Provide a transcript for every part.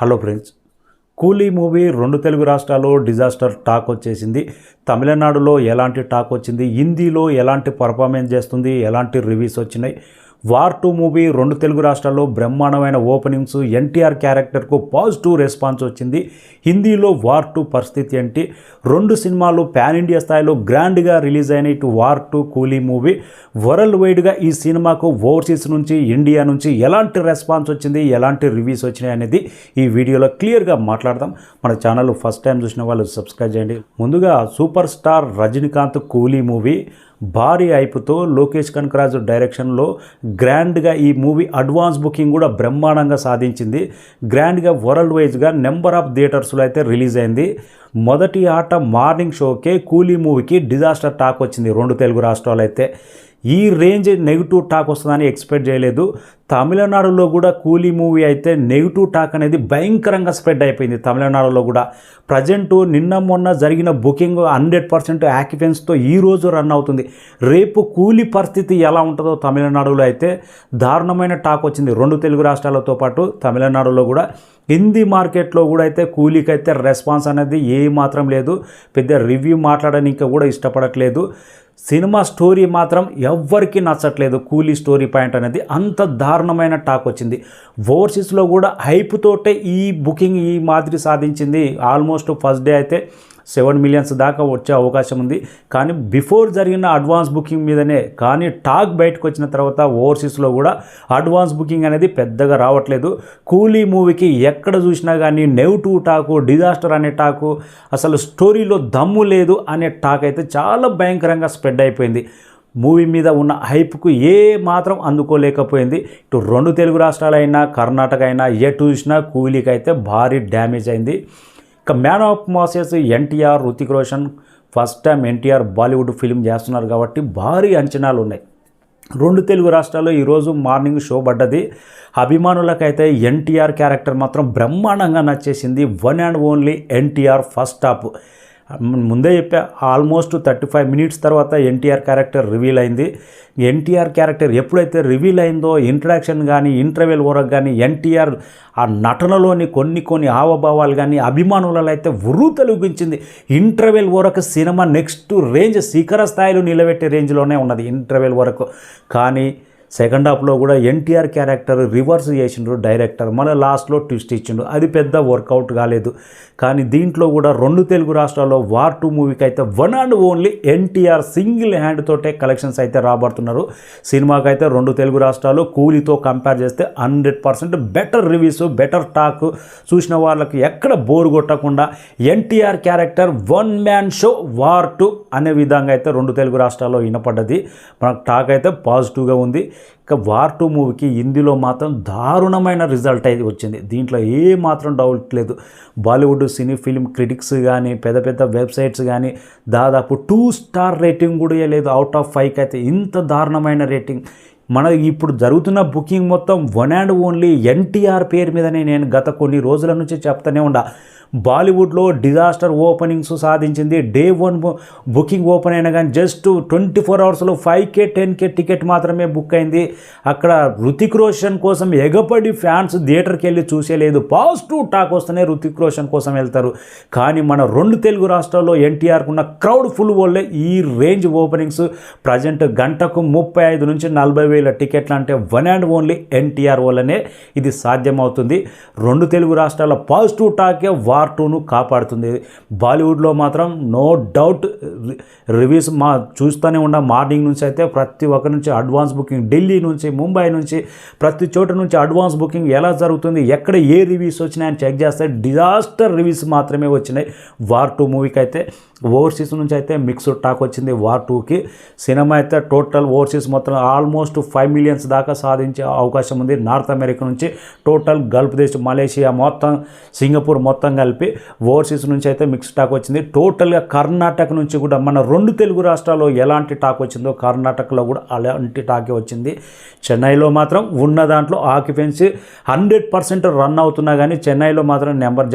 Hello friends, కూలీ movie రెండు తెలుగు రాష్ట్రాల్లో డిజాస్టర్ టాక్ వచ్చేసింది. తమిళనాడులో ఎలాంటి టాక్ వచ్చింది, హిందీలో ఎలాంటి పర్ఫార్మెన్స్ చేస్తుంది, ఎలాంటి రివ్యూస్ వచ్చినాయి. వార్ 2 మూవీ రెండు తెలుగు రాష్ట్రాల్లో బ్రహ్మాండమైన ఓపెనింగ్స్, ఎన్టీఆర్ క్యారెక్టర్కు పాజిటివ్ రెస్పాన్స్ వచ్చింది. హిందీలో వార్ 2 పరిస్థితి ఏంటి, రెండు సినిమాలు పాన్ ఇండియా స్థాయిలో గ్రాండ్గా రిలీజ్ అయిన ఇటు వార్ 2 కూలీ మూవీ వరల్డ్ వైడ్గా ఈ సినిమాకు ఓవర్సీస్ నుంచి ఇండియా నుంచి ఎలాంటి రెస్పాన్స్ వచ్చింది, ఎలాంటి రివ్యూస్ వచ్చినాయి అనేది ఈ వీడియోలో క్లియర్గా మాట్లాడదాం. మన ఛానల్ ఫస్ట్ టైం చూసిన వాళ్ళు సబ్స్క్రైబ్ చేయండి. ముందుగా సూపర్ స్టార్ రజనీకాంత్ కూలీ మూవీ భారీ హైప్తో లోకేష్ కనకరాజు డైరెక్షన్లో గ్రాండ్గా ఈ మూవీ అడ్వాన్స్ బుకింగ్ కూడా బ్రహ్మాండంగా సాధించింది. గ్రాండ్గా వరల్డ్ వైజ్గా నెంబర్ ఆఫ్ థియేటర్స్లో అయితే రిలీజ్ అయింది. మొదటి ఆట మార్నింగ్ షోకే కూలీ మూవీకి డిజాస్టర్ టాక్ వచ్చింది. రెండు తెలుగు రాష్ట్రాలు అయితే ఈ రేంజ్ నెగిటివ్ టాక్ వస్తుందని ఎక్స్పెక్ట్ చేయలేదు. తమిళనాడులో కూడా కూలీ మూవీ అయితే నెగిటివ్ టాక్ అనేది భయంకరంగా స్ప్రెడ్ అయిపోయింది. తమిళనాడులో కూడా ప్రజెంట్ నిన్న మొన్న జరిగిన బుకింగ్ 100% ఆక్యుపెన్స్తో ఈరోజు రన్ అవుతుంది. రేపు కూలీ పరిస్థితి ఎలా ఉంటుందో తమిళనాడులో అయితే దారుణమైన టాక్ వచ్చింది. రెండు తెలుగు రాష్ట్రాలతో పాటు తమిళనాడులో కూడా హిందీ మార్కెట్లో కూడా అయితే కూలీకి అయితే రెస్పాన్స్ అనేది ఏమాత్రం లేదు. పెద్ద రివ్యూ మాట్లాడడానికి కూడా ఇష్టపడట్లేదు. సినిమా స్టోరీ మాత్రం ఎవ్వరికి నచ్చట్లేదు. కూలీ స్టోరీ పాయింట్ అనేది అంత దారుణమైన టాక్ వచ్చింది. ఓవర్సీస్లో కూడా హైప్ తోటే ఈ బుకింగ్ ఈ మాదిరి సాధించింది. ఆల్మోస్ట్ ఫస్ట్ డే అయితే 7 మిలియన్స్ దాకా వచ్చే అవకాశం ఉంది. కానీ బిఫోర్ జరిగిన అడ్వాన్స్ బుకింగ్ మీదనే, కానీ టాక్ బయటకు వచ్చిన తర్వాత ఓవర్సీస్లో కూడా అడ్వాన్స్ బుకింగ్ అనేది పెద్దగా రావట్లేదు. కూలీ మూవీకి ఎక్కడ చూసినా కానీ నెగిటివ్ టాకు, డిజాస్టర్ అనే టాకు, అసలు స్టోరీలో దమ్ము లేదు అనే టాక్ అయితే చాలా భయంకరంగా స్ప్రెడ్ అయిపోయింది. మూవీ మీద ఉన్న హైప్కు ఏ మాత్రం అందుకోలేకపోయింది. ఇటు రెండు తెలుగు రాష్ట్రాలైనా కర్ణాటక అయినా ఎటు చూసినా కూలీకి అయితే భారీ డ్యామేజ్ అయింది. ఇక man of masses NTR, Ruthik Roshan first time NTR Bollywood film చేస్తున్నారు కాబట్టి భారీ అంచనాలు ఉన్నాయి. రెండు తెలుగు రాష్ట్రాల్లో ఈరోజు మార్నింగ్ షో పడ్డది. అభిమానులకైతే ఎన్టీఆర్ క్యారెక్టర్ మాత్రం బ్రహ్మాండంగా నచ్చేసింది. One and only NTR first half. ముందే చెప్పా, ఆల్మోస్ట్ 35 మినిట్స్ తర్వాత ఎన్టీఆర్ క్యారెక్టర్ రివీల్ అయింది. ఎన్టీఆర్ క్యారెక్టర్ ఎప్పుడైతే రివీల్ అయిందో ఇంట్రడక్షన్ కానీ ఇంటర్వెల్ వరకు కానీ ఎన్టీఆర్ ఆ నటనలోని కొన్ని హావభావాలు కానీ అభిమానులలో అయితే ఉర్రూతలూగించింది. ఇంటర్వెల్ వరకు సినిమా నెక్స్ట్ రేంజ్ శిఖర స్థాయిలో నిలబెట్టే రేంజ్లోనే ఉన్నది ఇంటర్వెల్ వరకు. కానీ సెకండ్ హాఫ్లో కూడా ఎన్టీఆర్ క్యారెక్టర్ రివర్స్ చేసిండ్రు డైరెక్టర్. మళ్ళీ లాస్ట్లో ట్విస్ట్ ఇచ్చిండు, అది పెద్ద వర్కౌట్ కాలేదు. కానీ దీంట్లో కూడా రెండు తెలుగు రాష్ట్రాల్లో వార్ 2 మూవీకి అయితే one and only NTR single hand తోటే కలెక్షన్స్ అయితే రాబడుతున్నారు. సినిమాకి అయితే రెండు తెలుగు రాష్ట్రాలు కూలీతో కంపేర్ చేస్తే 100% బెటర్ రివ్యూస్, బెటర్ టాక్, చూసిన వాళ్ళకి ఎక్కడ బోరు కొట్టకుండా NTR character one man show war 2 అనే విధంగా అయితే రెండు తెలుగు రాష్ట్రాల్లో వినపడ్డది. మనకు టాక్ అయితే పాజిటివ్గా ఉంది. ఇక వార్ 2 మూవీకి హిందీలో మాత్రం దారుణమైన రిజల్ట్ అయితే వచ్చింది. దీంట్లో ఏ మాత్రం డౌట్ లేదు. బాలీవుడ్ సినీ ఫిల్మ్ క్రిటిక్స్ కానీ పెద్ద వెబ్సైట్స్ కానీ దాదాపు 2 స్టార్ రేటింగ్ కూడా లేదు. అవుట్ ఆఫ్ 5కి అయితే ఇంత దారుణమైన రేటింగ్. మన ఇప్పుడు జరుగుతున్న బుకింగ్ మొత్తం వన్ అండ్ ఓన్లీ ఎన్టీఆర్ పేరు మీదనే నేను గత కొన్ని రోజుల నుంచి చెప్తూనే ఉండా. బాలీవుడ్లో డిజాస్టర్ ఓపెనింగ్స్ సాధించింది. డే 1 బుకింగ్ ఓపెన్ అయినా కానీ జస్ట్ 24 అవర్స్లో 5K 10K టికెట్ మాత్రమే బుక్ అయింది. అక్కడ రుతిక్ రోషన్ కోసం ఎగపడి ఫ్యాన్స్ థియేటర్కి వెళ్ళి చూసేలేదు. పాజిటివ్ టాక్ వస్తేనే రుతిక్ రోషన్ కోసం వెళ్తారు. కానీ మన రెండు తెలుగు రాష్ట్రాల్లో ఎన్టీఆర్కు ఉన్న క్రౌడ్ ఫుల్ వల్లే ఈ రేంజ్ ఓపెనింగ్స్. ప్రజెంట్ గంటకు 35 నుంచి 40 వేల టికెట్లు అంటే వన్ అండ్ ఓన్లీ ఎన్టీఆర్ వల్లనే ఇది సాధ్యమవుతుంది. రెండు తెలుగు రాష్ట్రాల పాజిటివ్ టాకే వార్ 2ను కాపాడుతుంది. బాలీవుడ్లో మాత్రం నో డౌట్ రివ్యూస్ చూస్తూనే ఉన్న మార్నింగ్ నుంచి అయితే ప్రతి ఒక్కరి నుంచి అడ్వాన్స్ బుకింగ్, ఢిల్లీ నుంచి ముంబై నుంచి ప్రతి చోట నుంచి అడ్వాన్స్ బుకింగ్ ఎలా జరుగుతుంది, ఎక్కడ ఏ రివ్యూస్ వచ్చినాయని చెక్ చేస్తే డిజాస్టర్ రివ్యూస్ మాత్రమే వచ్చినాయి వార్ 2 మూవీకి అయితే. ఓవర్సీస్ నుంచి అయితే మిక్స్డ్ టాక్ వచ్చింది వార్ 2కి. సినిమా అయితే టోటల్ ఓవర్సీస్ మొత్తం ఆల్మోస్ట్ 5 మిలియన్స్ దాకా సాధించే అవకాశం ఉంది. నార్త్ అమెరికా నుంచి టోటల్ గల్ఫ్ దేశం, మలేషియా మొత్తం, సింగపూర్ మొత్తం కలిపి ఓవర్సీస్ నుంచి అయితే మిక్స్డ్ టాక్ వచ్చింది. టోటల్గా కర్ణాటక నుంచి కూడా మన రెండు తెలుగు రాష్ట్రాల్లో ఎలాంటి టాక్ వచ్చిందో కర్ణాటకలో కూడా అలాంటి టాకే వచ్చింది. చెన్నైలో మాత్రం ఉన్న దాంట్లో ఆక్యుపెన్సీ 100% రన్ అవుతున్నా కానీ చెన్నైలో మాత్రం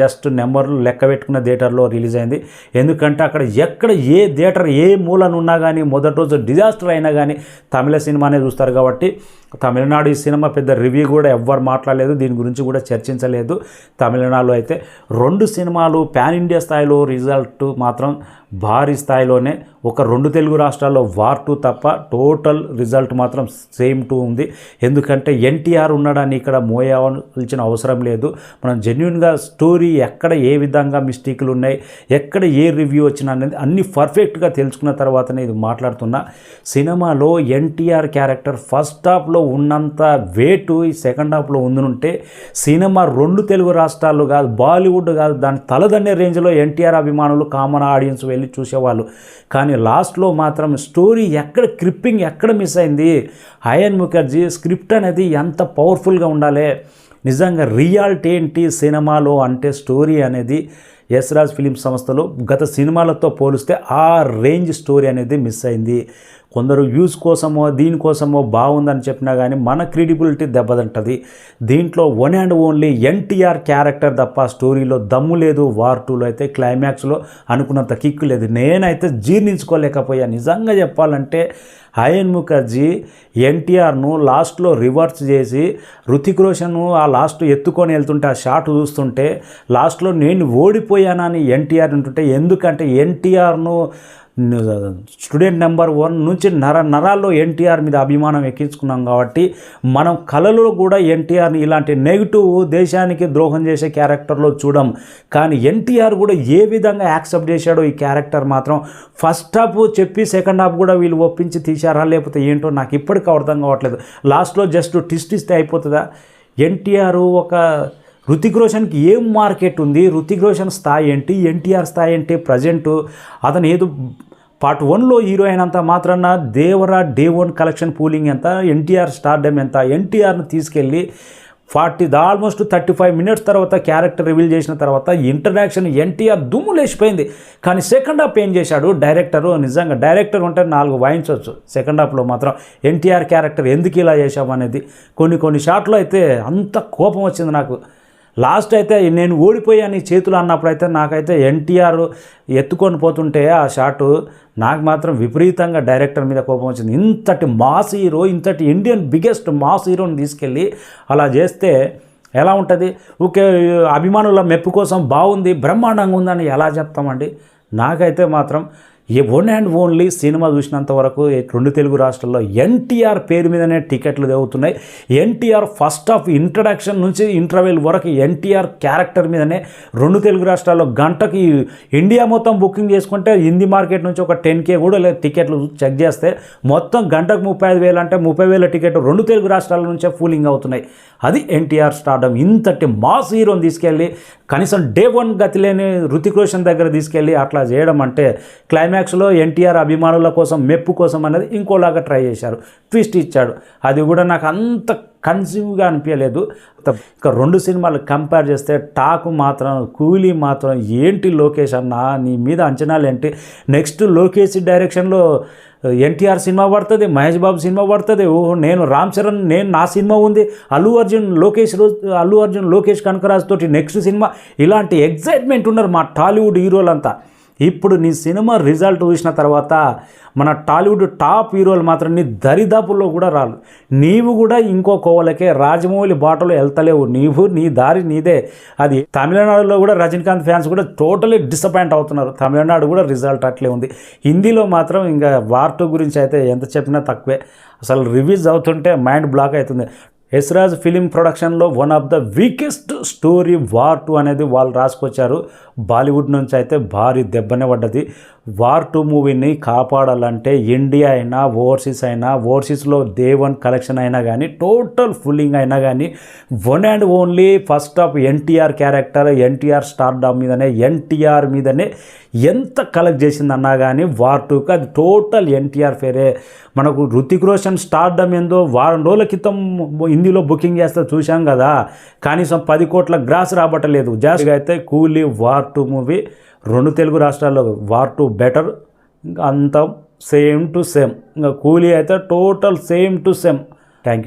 నెంబర్లు లెక్క పెట్టుకున్న థియేటర్లో రిలీజ్ అయింది. ఎందుకంటే అక్కడ ఎక్కడ ఏ థియేటర్ ఏ మూలన ఉన్నా కానీ మొదటి రోజు డిజాస్టర్ అయినా కానీ తమిళ సినిమానే చూస్తారు కాబట్టి తమిళనాడు ఈ సినిమా పెద్ద రివ్యూ కూడా ఎవ్వరు మాట్లాడలేదు, దీని గురించి కూడా చర్చించలేదు. తమిళనాడులో అయితే 2 సినిమాలు పాన్ ఇండియా స్థాయిలో రిజల్ట్ మాత్రం భారీ స్థాయిలోనే, ఒక 2 తెలుగు రాష్ట్రాల్లో వార్ 2 తప్ప టోటల్ రిజల్ట్ మాత్రం సేమ్ 2 ఉంది. ఎందుకంటే ఎన్టీఆర్ ఉన్నాడని ఇక్కడ మోయాల్సిన అవసరం లేదు. మనం జెన్యున్గా స్టోరీ ఎక్కడ ఏ విధంగా మిస్టేక్లు ఉన్నాయి, ఎక్కడ ఏ రివ్యూ వచ్చినా అనేది అన్ని పర్ఫెక్ట్గా తెలుసుకున్న తర్వాతనే ఇది మాట్లాడుతున్నా. సినిమాలో ఎన్టీఆర్ క్యారెక్టర్ ఫస్ట్ హాఫ్లో ఉన్నంత వెయిట్ ఈ సెకండ్ హాఫ్లో ఉందనుంటే సినిమా 2 తెలుగు రాష్ట్రాలు కాదు, బాలీవుడ్ కాదు, దాని తలదన్నే రేంజ్లో ఎన్టీఆర్ అభిమానులు కామన్ ఆడియన్స్ వెళ్ళి చూసేవాళ్ళు. కానీ లాస్ట్లో మాత్రం స్టోరీ ఎక్కడ క్రిప్పింగ్ ఎక్కడ మిస్ అయింది. అయాన్ ముఖర్జీ స్క్రిప్ట్ అనేది ఎంత పవర్ఫుల్గా ఉండాలి, నిజంగా రియాలిటీ ఏంటి సినిమాలో అంటే స్టోరీ అనేది ఎస్ రాజ్ ఫిలిం సంస్థలో గత సినిమాలతో పోలిస్తే ఆ రేంజ్ స్టోరీ అనేది మిస్ అయింది. కొందరు వ్యూస్ కోసమో దీనికోసమో బాగుందని చెప్పినా కానీ మన క్రెడిబిలిటీ దెబ్బతింటుంది. దీంట్లో one and only NTR character తప్ప స్టోరీలో దమ్ము లేదు. వార్ 2లో అయితే క్లైమాక్స్లో అనుకున్నంత కిక్కు లేదు. నేనైతే జీర్ణించుకోలేకపోయా. నిజంగా చెప్పాలంటే అయాన్ ముఖర్జీ ఎన్టీఆర్ను లాస్ట్లో రివర్స్ చేసి హృతిక్ రోషన్ ఆ లాస్ట్ ఎత్తుకొని వెళ్తుంటే ఆ షాట్ చూస్తుంటే లాస్ట్లో నేను ఓడిపోయానని ఎన్టీఆర్ అంటుంటే, ఎందుకంటే ఎన్టీఆర్ను స్టూడెంట్ నెంబర్ 1 నుంచి నరాల్లో ఎన్టీఆర్ మీద అభిమానం ఎక్కించుకున్నాం కాబట్టి మనం కళలో కూడా ఎన్టీఆర్ని ఇలాంటి నెగిటివ్ దేశానికి ద్రోహం చేసే క్యారెక్టర్లో చూడం. కానీ ఎన్టీఆర్ కూడా ఏ విధంగా యాక్సెప్ట్ చేశాడో ఈ క్యారెక్టర్ మాత్రం ఫస్ట్ హాఫ్ చెప్పి సెకండ్ హాఫ్ కూడా వీళ్ళు ఒప్పించి తీశారా లేకపోతే ఏంటో నాకు ఇప్పటికీ అర్థం కావట్లేదు. లాస్ట్లో జస్ట్ ట్విస్ట్ ఇస్తే అయిపోతుందా? ఎన్టీఆర్ ఒక హృతిక్ రోషన్కి ఏం మార్కెట్ ఉంది, హృతిక్ రోషన్ స్థాయి ఏంటి, ఎన్టీఆర్ స్థాయి ఏంటి, ప్రజెంటు అతను ఏదో పార్ట్ 1లో హీరో అయినంత మాత్రాన దేవరా డే 1 కలెక్షన్ పూలింగ్ ఎంత, ఎన్టీఆర్ స్టార్డమ్ ఎంత, ఎన్టీఆర్ను తీసుకెళ్ళి ఆల్మోస్ట్ 35 మినిట్స్ తర్వాత క్యారెక్టర్ రివీల్ చేసిన తర్వాత ఇంట్రడక్షన్ ఎన్టీఆర్ దుమ్ము లేచిపోయింది. కానీ సెకండ్ హాఫ్ ఏం చేశాడు డైరెక్టరు, నిజంగా డైరెక్టర్ ఉంటే 4 వాయించవచ్చు. సెకండ్ హాఫ్లో మాత్రం ఎన్టీఆర్ క్యారెక్టర్ ఎందుకు ఇలా చేశామనేది కొన్ని షాట్లో అయితే అంత కోపం వచ్చింది నాకు. లాస్ట్ అయితే నేను ఓడిపోయాను నీ చేతులు అన్నప్పుడు అయితే నాకైతే ఎన్టీఆర్ ఎత్తుకొని పోతుంటే ఆ షాటు నాకు మాత్రం విపరీతంగా డైరెక్టర్ మీద కోపం వచ్చింది. ఇంతటి మాస్ హీరో, ఇంతటి ఇండియన్ బిగ్గెస్ట్ మాస్ హీరోని తీసుకెళ్ళి అలా చేస్తే ఎలా ఉంటుంది? ఓకే, అభిమానుల మెప్పు కోసం బాగుంది, బ్రహ్మాండంగా ఉందని ఎలా చెప్తామండి? నాకైతే మాత్రం వన్ అండ్ ఓన్లీ సినిమా చూసినంత వరకు 2 తెలుగు రాష్ట్రాల్లో ఎన్టీఆర్ పేరు మీదనే టికెట్లు దేవుతున్నాయి. ఎన్టీఆర్ ఫస్ట్ హాఫ్ ఇంట్రడక్షన్ నుంచి ఇంటర్వెల్ వరకు ఎన్టీఆర్ క్యారెక్టర్ మీదనే 2 తెలుగు రాష్ట్రాల్లో గంటకి ఇండియా మొత్తం బుకింగ్ చేసుకుంటే హిందీ మార్కెట్ నుంచి ఒక 10K కూడా టికెట్లు చెక్ చేస్తే మొత్తం గంటకు 35,000 అంటే 30,000 టికెట్ 2 తెలుగు రాష్ట్రాల నుంచే ఫూలింగ్ అవుతున్నాయి. అది ఎన్టీఆర్ స్టార్డమ్. ఇంతటి మాస్ హీరోని తీసుకెళ్ళి కనీసం డే 1 గతి లేని హృతిక్ రోషన్ దగ్గర తీసుకెళ్ళి అట్లా చేయడం అంటే క్లైమాక్స్లో ఎన్టీఆర్ అభిమానుల కోసం మెప్పు కోసం అనేది ఇంకోలాగా ట్రై చేశారు, ట్విస్ట్ ఇచ్చాడు. అది కూడా నాకు అంత కన్స్యూమ్గా అనిపించలేదు. ఇక 2 సినిమాలు కంపేర్ చేస్తే టాక్ మాత్రం కూలీ మాత్రం ఏంటి లోకేష్ అన్న, నీ మీద అంచనాలు ఏంటి? నెక్స్ట్ లోకేష్ డైరెక్షన్లో ఎన్టీఆర్ సినిమా పడుతుంది, మహేష్ బాబు సినిమా పడుతుంది. ఓహో, నేను రామ్ చరణ్ నా సినిమా ఉంది, అల్లు అర్జున్ లోకేష్ కనకరాజ్ తోటి నెక్స్ట్ సినిమా, ఇలాంటి ఎగ్జైట్మెంట్ ఉన్నారు మా టాలీవుడ్ హీరోలంతా. ఇప్పుడు నీ సినిమా రిజల్ట్ చూసిన తర్వాత మన టాలీవుడ్ టాప్ హీరోలు మాత్రం నీ దరిదాపుల్లో కూడా రాలు. నీవు కూడా ఇంకో కోవలకే రాజమౌళి బాటలో వెళ్తలేవు. నీ దారి నీదే. అది తమిళనాడులో కూడా రజనీకాంత్ ఫ్యాన్స్ కూడా టోటలీ డిసప్పాయింట్ అవుతున్నారు. తమిళనాడు కూడా రిజల్ట్ అట్లే ఉంది. హిందీలో మాత్రం ఇంకా వార్ 2 గురించి అయితే ఎంత చెప్పినా తక్కువే. అసలు రివ్యూస్ అవుతుంటే మైండ్ బ్లాక్ అవుతుంది. ఎస్ రాజ్ ఫిలిం ప్రొడక్షన్లో one of the weakest story War 2 అనేది వాళ్ళు రాసుకొచ్చారు. బాలీవుడ్ నుంచి అయితే భారీ దెబ్బనే పడ్డది. వార్ 2 మూవీని కాపాడాలంటే ఇండియా అయినా ఓవర్సీస్లో డే 1 కలెక్షన్ అయినా కానీ టోటల్ ఫుల్లింగ్ అయినా కానీ one and only first of NTR character, NTR stardom NTR మీదనే ఎంత కలెక్ట్ చేసిందన్నా కానీ వార్ 2కి అది టోటల్ ఎన్టీఆర్ ఫేరే. మనకు హృతిక్ రోషన్ స్టార్డమ్ ఏందో వారం రోజుల క్రితం హిందీలో బుకింగ్ చేస్తే చూసాం కదా, కనీసం 10 కోట్ల గ్రాస్ రాబట్టలేదు. జాస్తిగా అయితే కూలీ వార్ 2 మూవీ 2 తెలుగు రాష్ట్రాల్లో వార్ 2 బెటర్, ఇంకా అంతా సేమ్ టు సేమ్. ఇంకా కూలీ అయితే total same to same. Thank you.